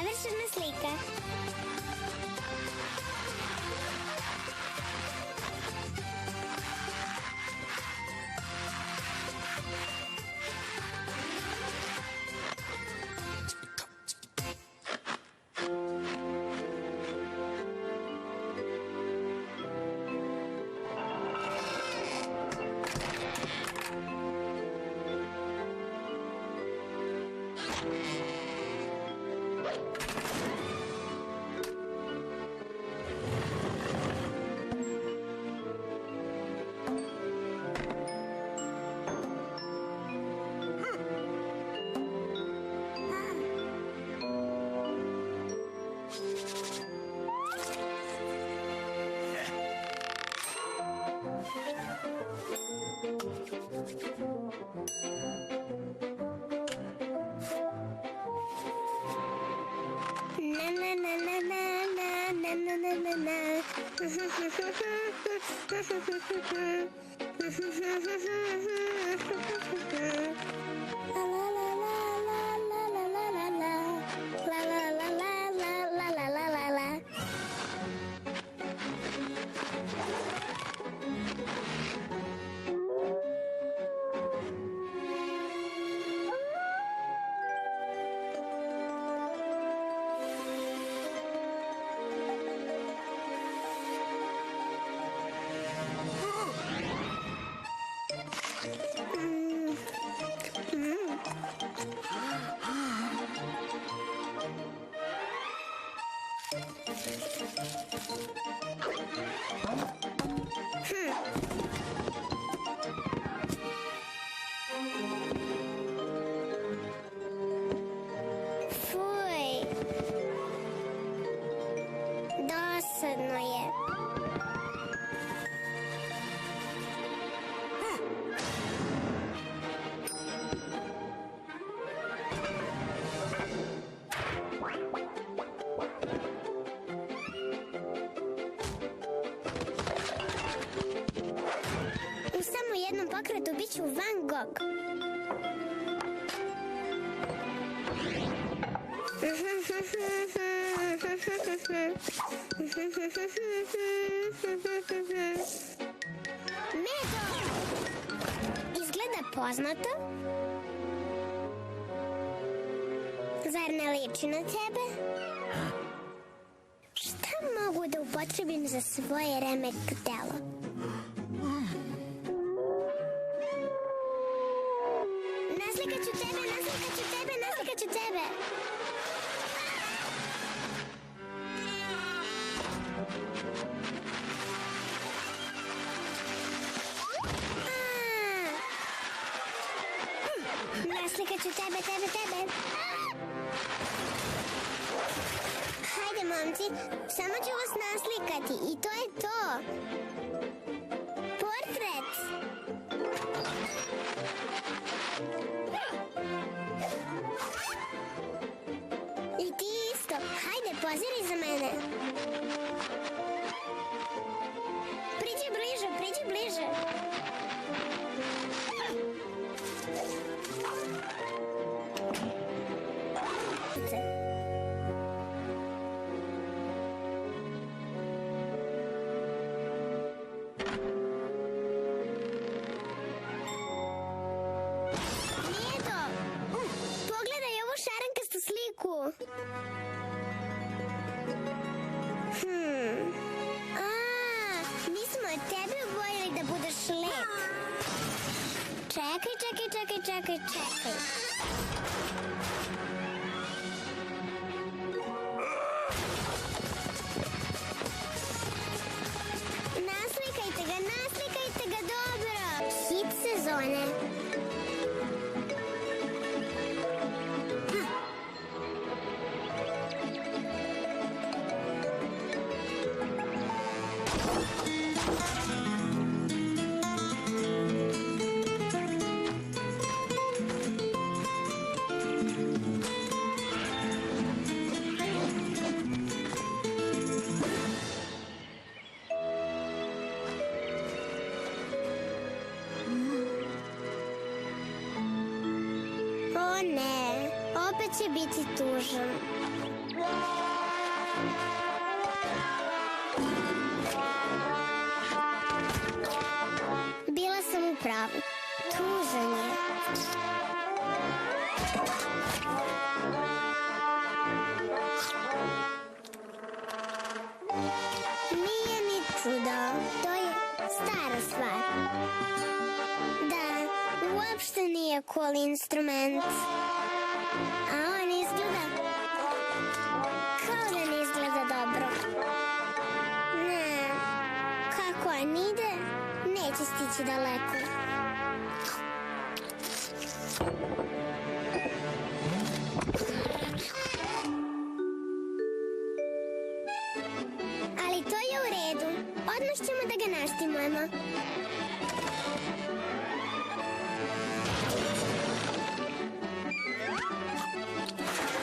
Završena slika. Fuj. Dosadno je. U samo jednom pokretu bit ću Van Gogh. Medo! Izgleda poznato. Zar ne liči na tebe? Šta mogu da upotrebim za svoje remek delo? Naslikaću tebe, naslikaću tebe, naslikaću tebe. Naslikaću tebe, tebe, tebe. Hajde, momci, samo ću vas naslikati i to je to. Portret. I ti isto. Hajde, poziraj za mene. Priđi bliže, priđi bliže. Mi smo tebe obojili da budeš lep. Čekaj. Naslikajte ga dobro. Hit sezone. O ne, opet će biti tužan. Bila sam u pravu. Tužan je. Nije ni čudo. To je stara stvar. Da, uopšte nije cool instrument. A on izgleda kao da ne izgleda dobro. Ne, kako on ide, neće stići daleko. Ali to je u redu. Odmah ćemo da ga naštimujemo.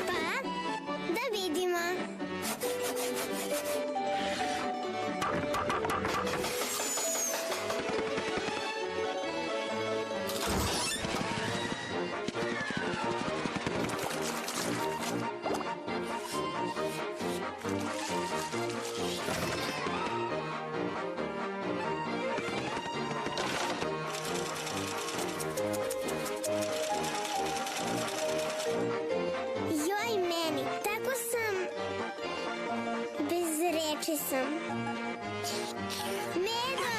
Pa, da vidimo. Joj meni, tako sam... bez reči sam. Medo!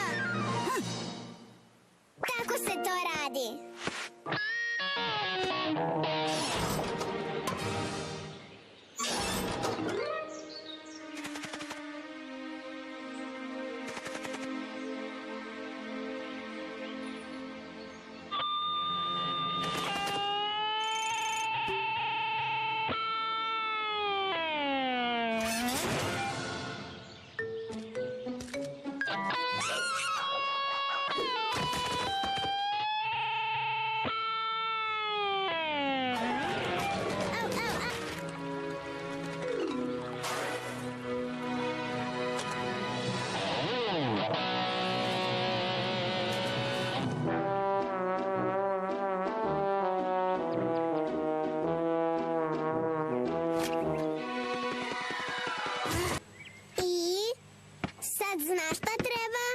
Tako se to radi. Sad znaš šta treba?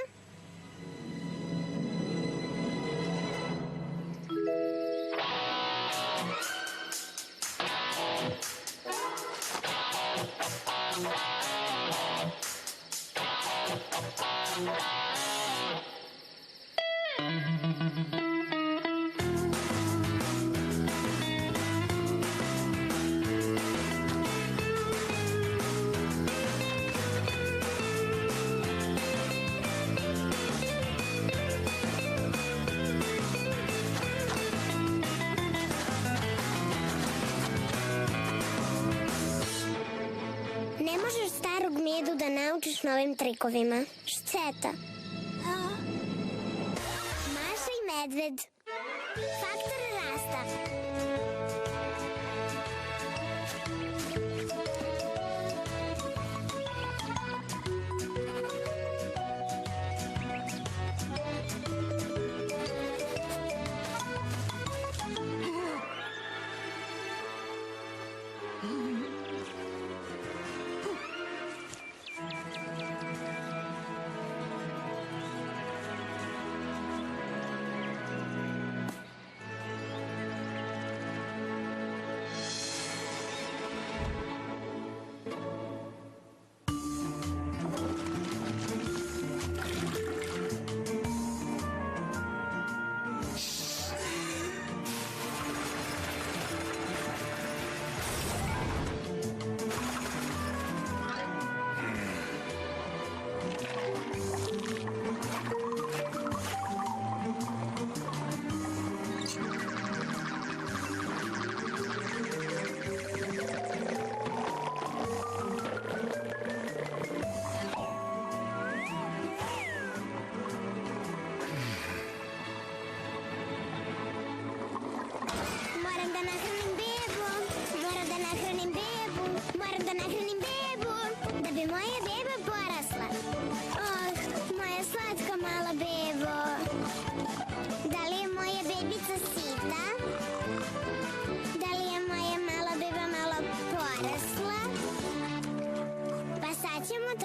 Ne možeš starog Medu da naučiš novim trikovima. Šteta. Maša i medved. Faktor rasta.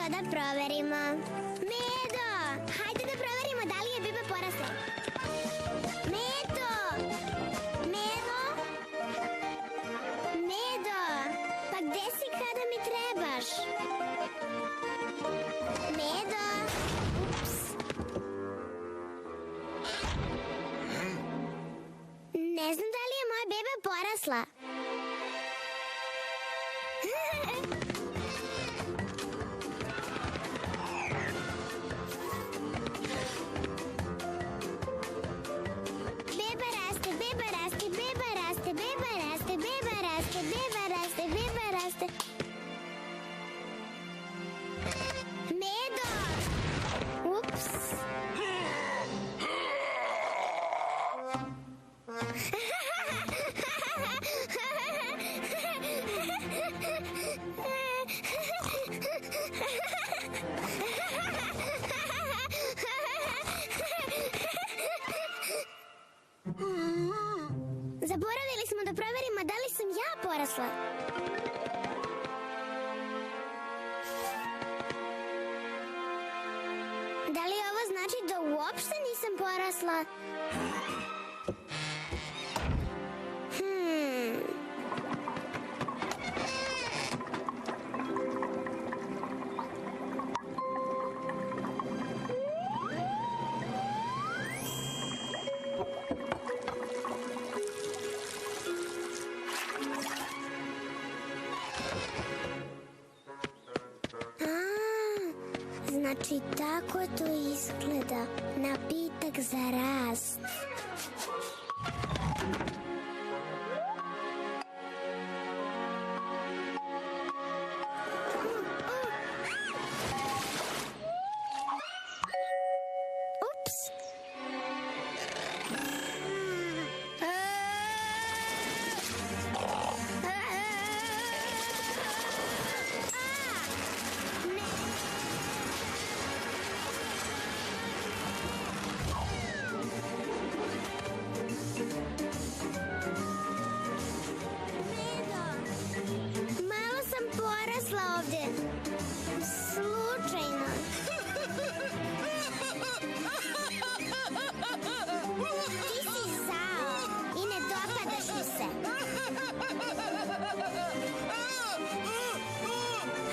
to da proverimo. Medo, hajde da proverimo da li je Biba porasla. Medo! Medo! Medo! Pa gde si kada mi trebaš? Medo! Ups! Ne znam da li je moja beba porasla. Beba raste, beba raste, beba raste, beba raste, beba raste, beba raste, beba raste. Medo! Ups! Zaboravili smo da proverimo da li sam ja porasla. Da li ovo znači da uopšte nisam porasla? Znači, tako to izgleda. Napitak za rast. Ups! Ovde. Slučajno. Ti si zao i ne dopadaš mi se.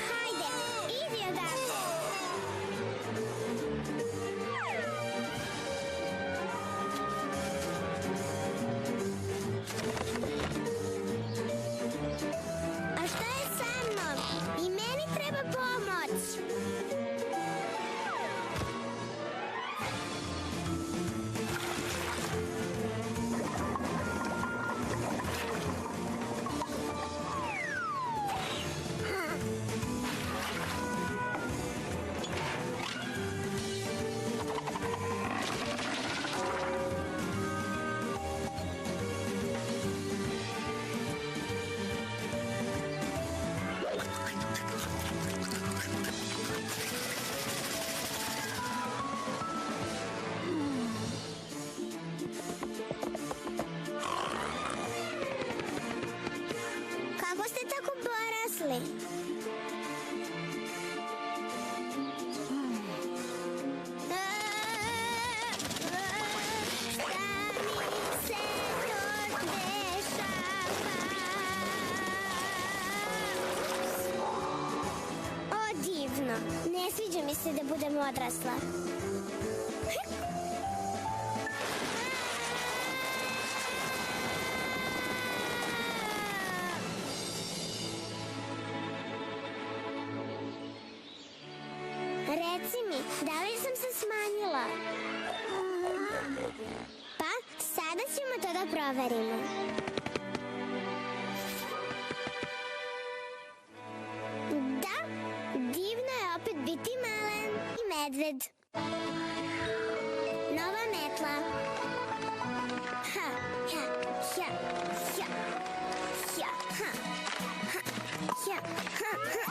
Hajde, idi odavde. A šta je sa mnom? I meni treba pomoć. Kako ste tako porasli? Ne sviđa mi se da budem odrasla. Reci mi, da li sam se smanjila? Pa, sada ćemo to da proverimo. Da, divno je opet biti malen i medved. Nova metla. Ha, ha, ha, ha, ha, ha, ha, ha, ha, ha, ha.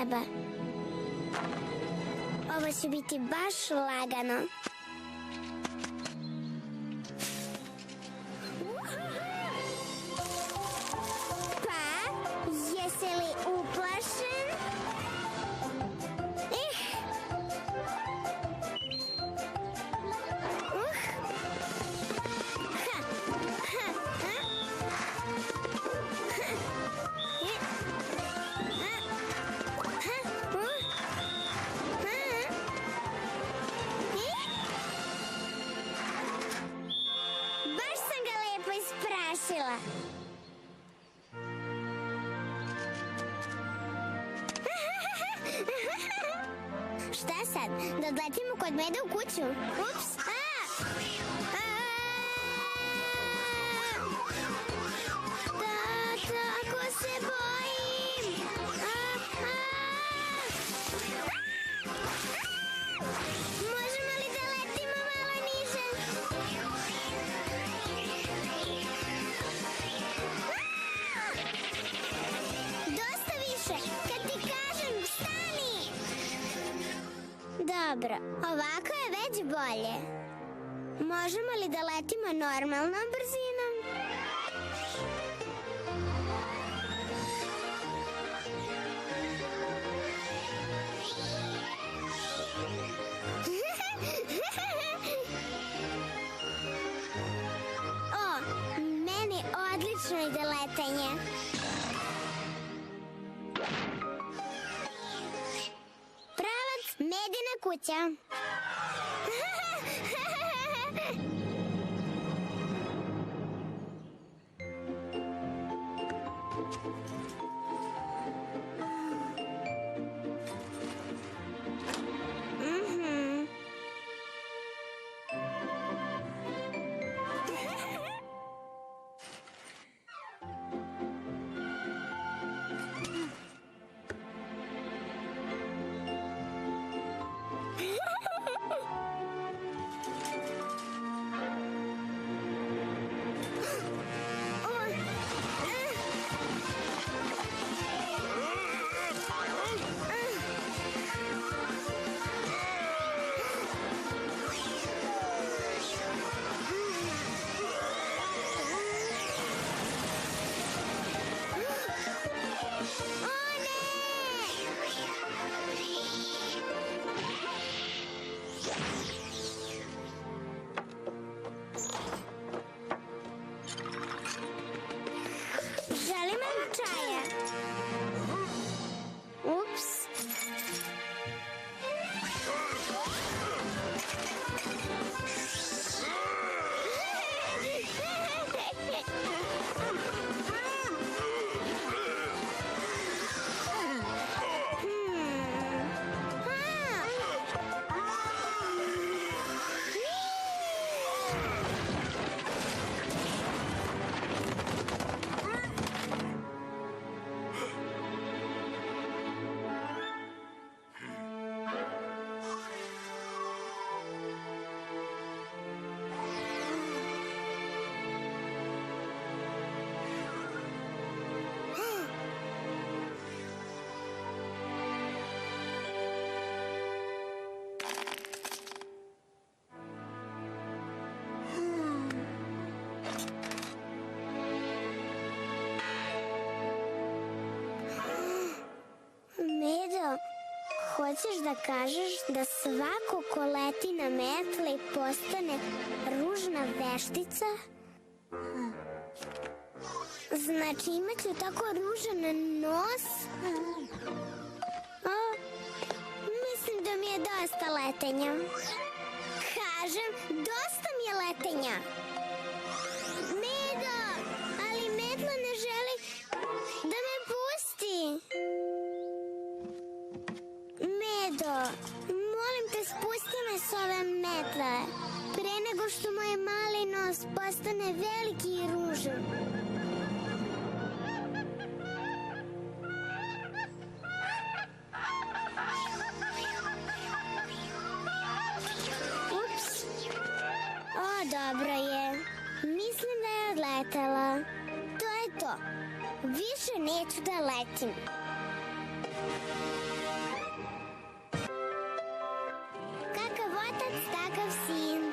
treba. Ovo će biti baš lagano. Pa, jesi li uplašen? Baš sam ga lepo isprašila. Šta sad? Da odletimo kod Meda u kuću? Ups! Tako se bojim! Možemo li da letimo malo niže? Dosta više! Kad ti kažem, stani! Dobro, ovako je već bolje. Možemo li da letimo normalnom brzinom? O, meni odlično ide letenje. Pravac Medina kuća. Želim malo čaja. Ups. Medo, hoćeš da kažeš da svako ko leti na metli postane ružna veštica? Znači imaću tako ružan nos? Mislim da mi je dosta letenja. Kažem, dosta mi je letenja. Medo, ali metla ne želi da me pusti. Medo, molim te, spusti me s ove metle, pre nego što moj mali nos postane veliki i ružan. Ups. O, dobro je. Mislim da je odletela. To je to. Više neću da letim. kakav sin.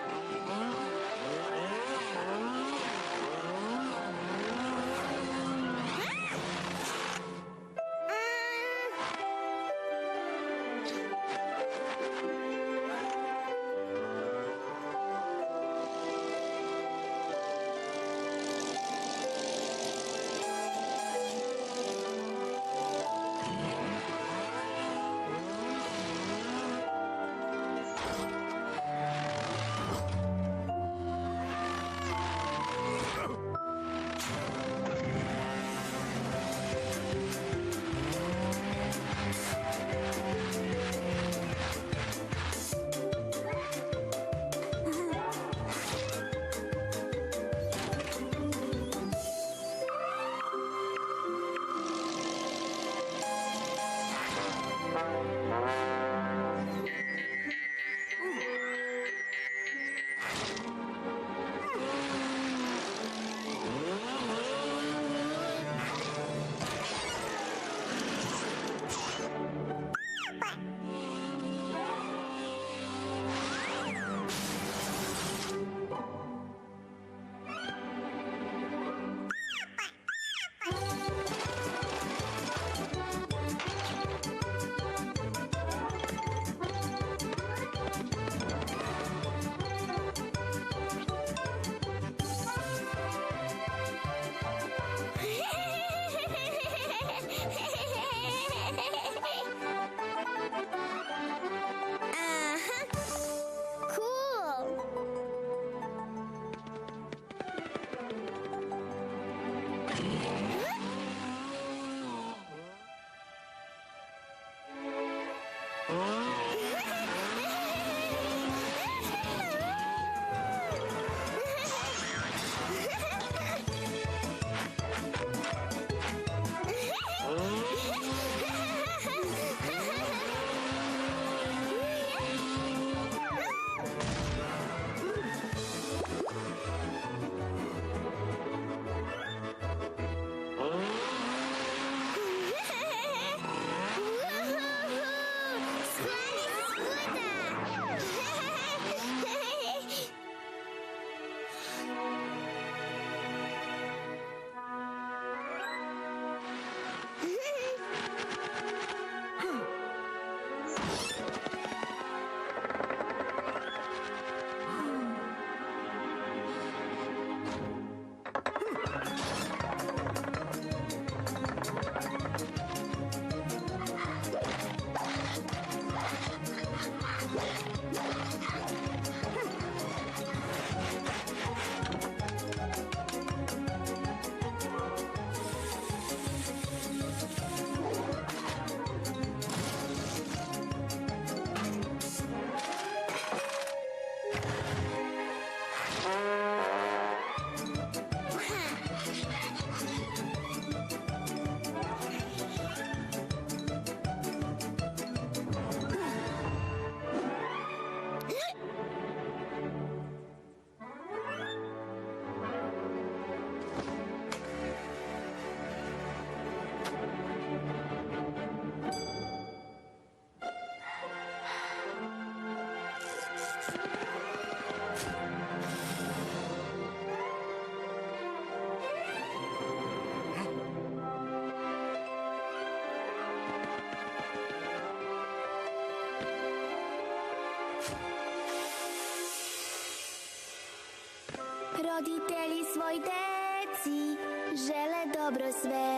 Roditelji svoj deci žele dobro sve,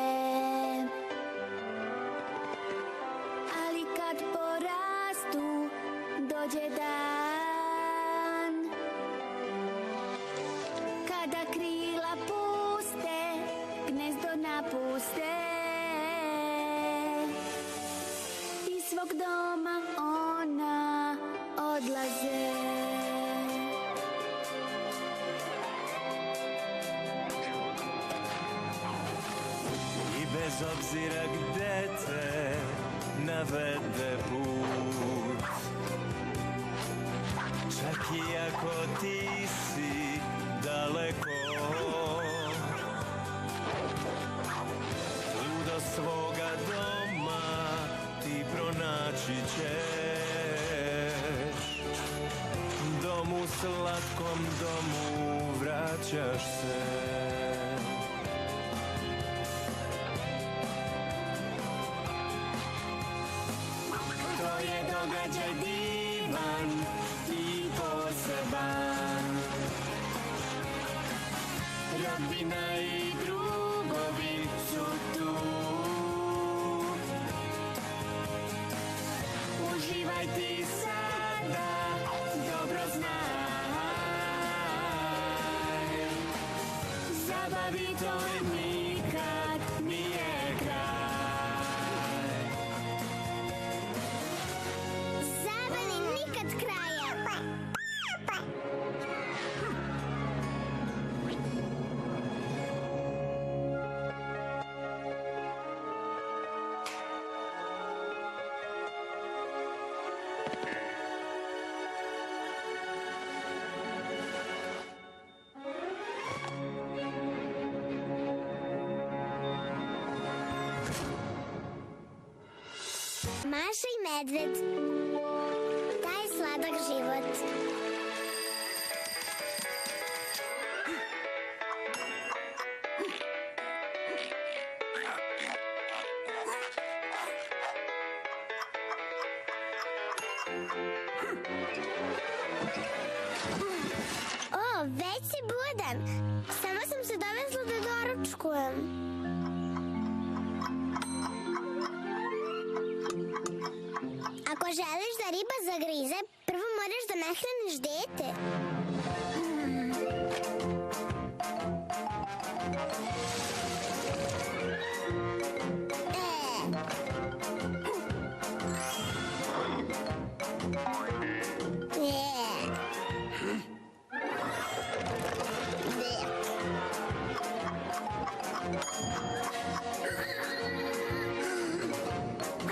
ali kad porastu dođe dan kada krila puste, gnezdo napuste i svog doma ona odlaze. Bez obzira gde te navede put, čak i ako ti si daleko, tu do svoga doma ti pronaći ćeš. slatkom domu vraćaš se. To je događaj divan i poseban. Rodbina i drugovi su tu. Uživaj ti sada, dobro znaj. Zabavi to nikad nije kraj. Zabavi nikad kraja. Maša i medved. Taj sladak život. O, već si budan. Samo sam se dovezla da doručkujem. Ako želiš da riba zagrize, prvo moraš da nahraniš dete.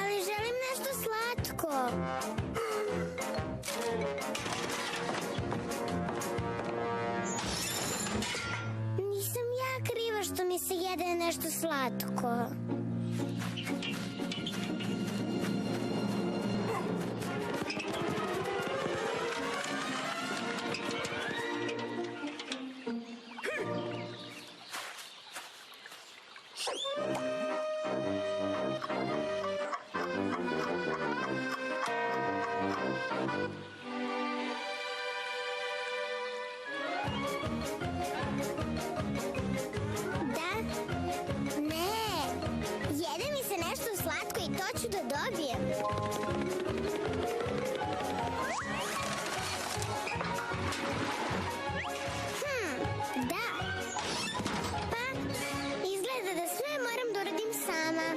Ali želim nešto slatko. Nisam ja kriva što mi se jede nešto slatko. Da? Ne. Jede mi se nešto slatko i to ću da dobijem. Da. Pa, izgleda da sve moram da uradim sama.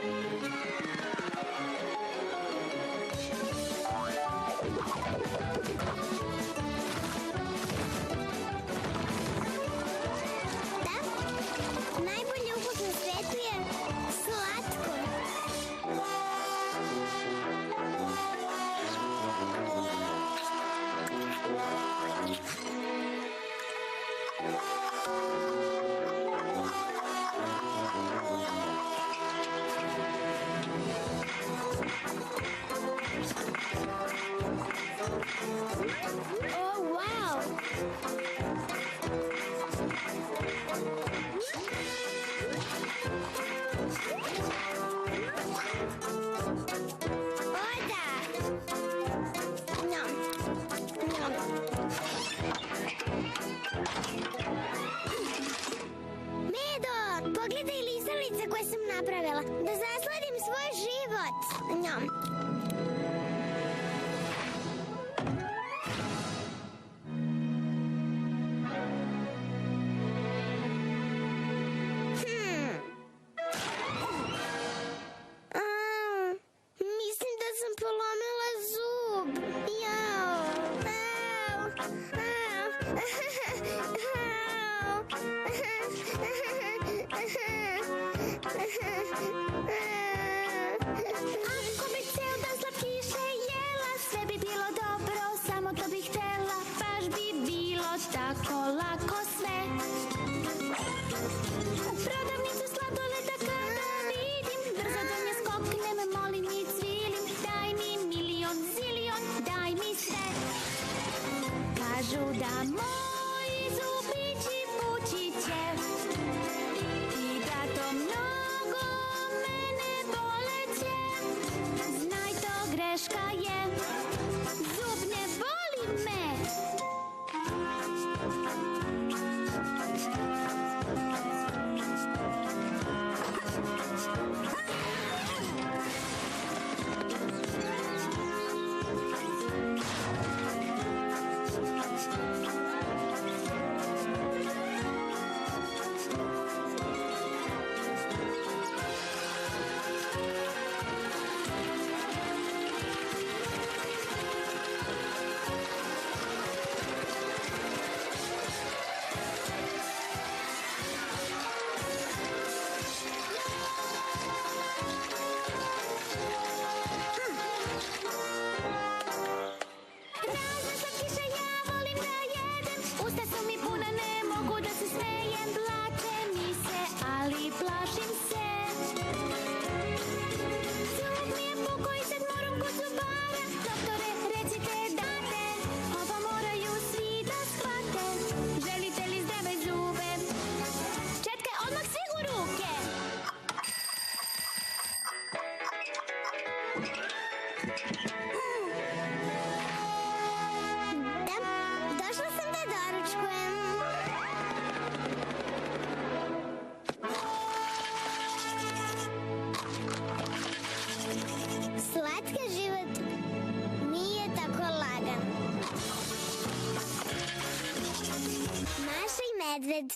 Da, najbolji ukus na svetu je slatko. Oh, wow! O, da! Njom. Njom. Medo, pogledaj lizalice koje sam napravila. Da zasladim svoj život. Njom. Mislim da sam polomila zub. Jao. Ako bih ceo dan slatkiše jela, sve bi bilo dobro, samo to bih htela, baš bi bilo tako lako sve. U prodavnicu sladoleda kada vidim, brzo do nje skoknem, molim i cvilim, daj mi milion, zilion, daj mi sve. Kažu da Zub ne boli me. Razne slatkiše ja volim da jedem. Usta su mi puna, ne mogu da se smejem. Plače mi se, ali plašim se. Zub mi je puko i sad moram kod zubara. Doktore, recite date, ovo moraju svi da shvate. Želite li zdrave zube? Četke odmah svi u ruke. Da, došla sam da doručkujem. Slatka život nije tako lagan. Maša i medved.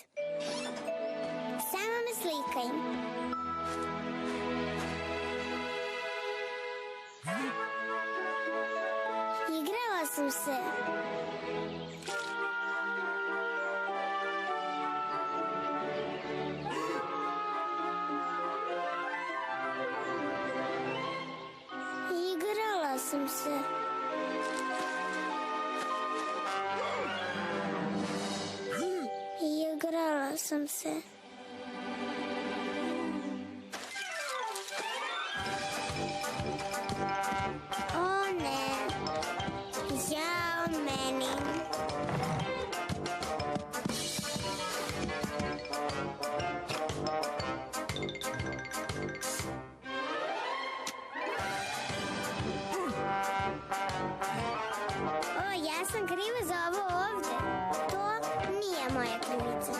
Samo me slikaj. Igrala sam se. Igrala sam se. Igrala sam se. O ne, jao meni. O, ja sam kriva za ovo ovde. To nije moja krivica.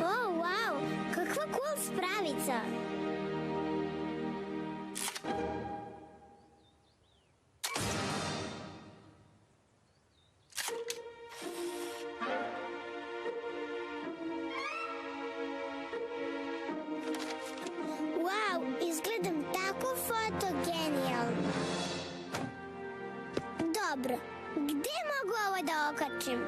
O, wow, kakva cool spravica. Wow, izgledam tako fotogenijalno. Dobro, gde mogu ovo da okačim?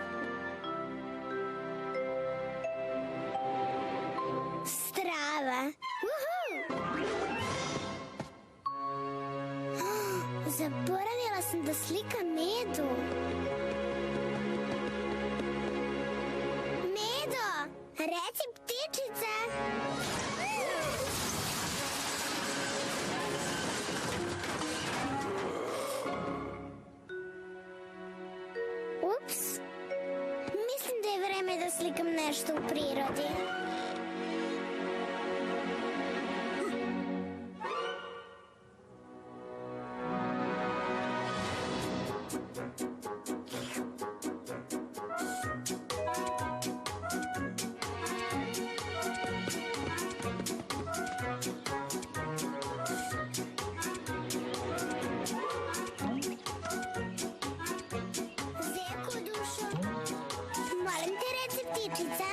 Strava. Uhu! Zaboravila sam da slikam Medu. Medo, reci ptičica. Ups. Mislim da je vreme da slikam nešto u prirodi. Zeko dušo, molim te reci ptičica.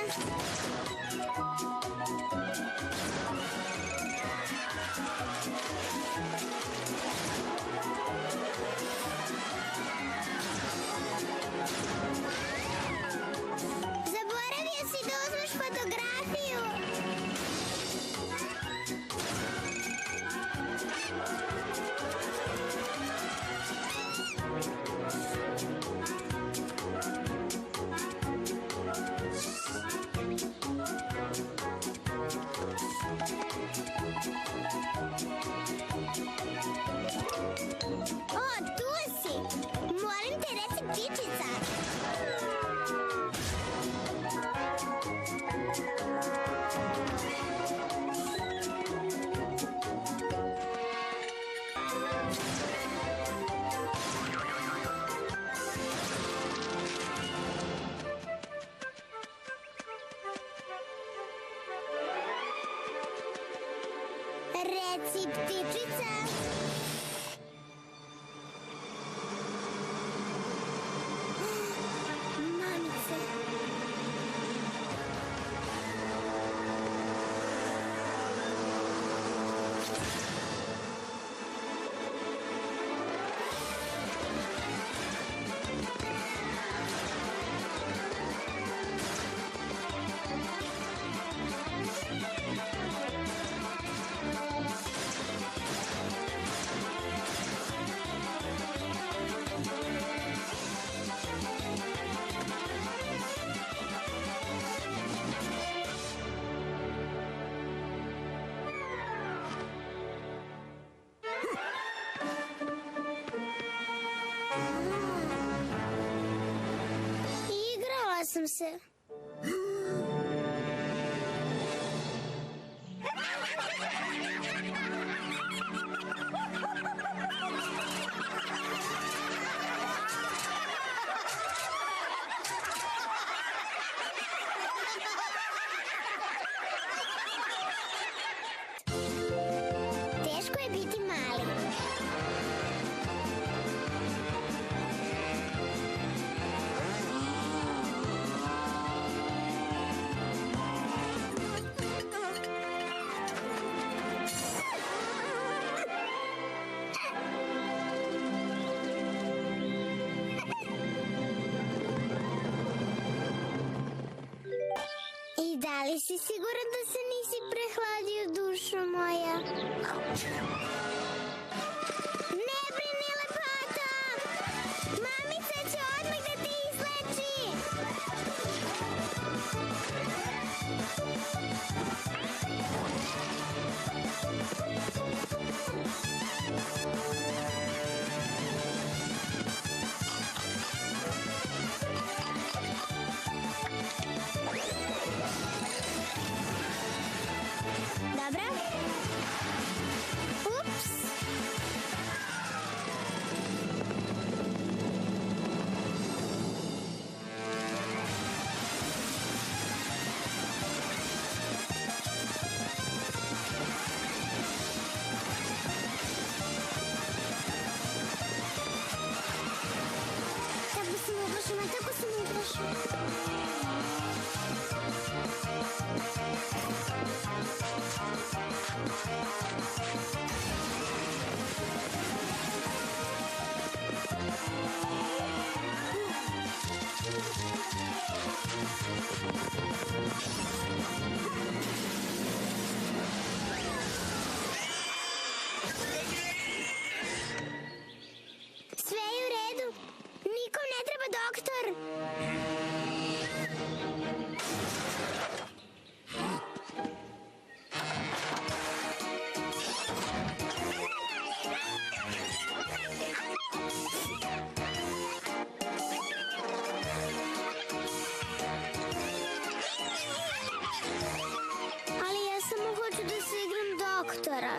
Reci ptičica. Mamice. Igrala sam se. Teško je biti mali. I da li si siguran da se nisi prehladio, dušo moja? Ne brini, lepota! Mamica će odmah da te izleči! Dobra? Ups! Tako sam uplašena, tako sam uplašena. Sve je u redu. Nikom ne treba doktor. Ali ja samo hoću da se igram doktora.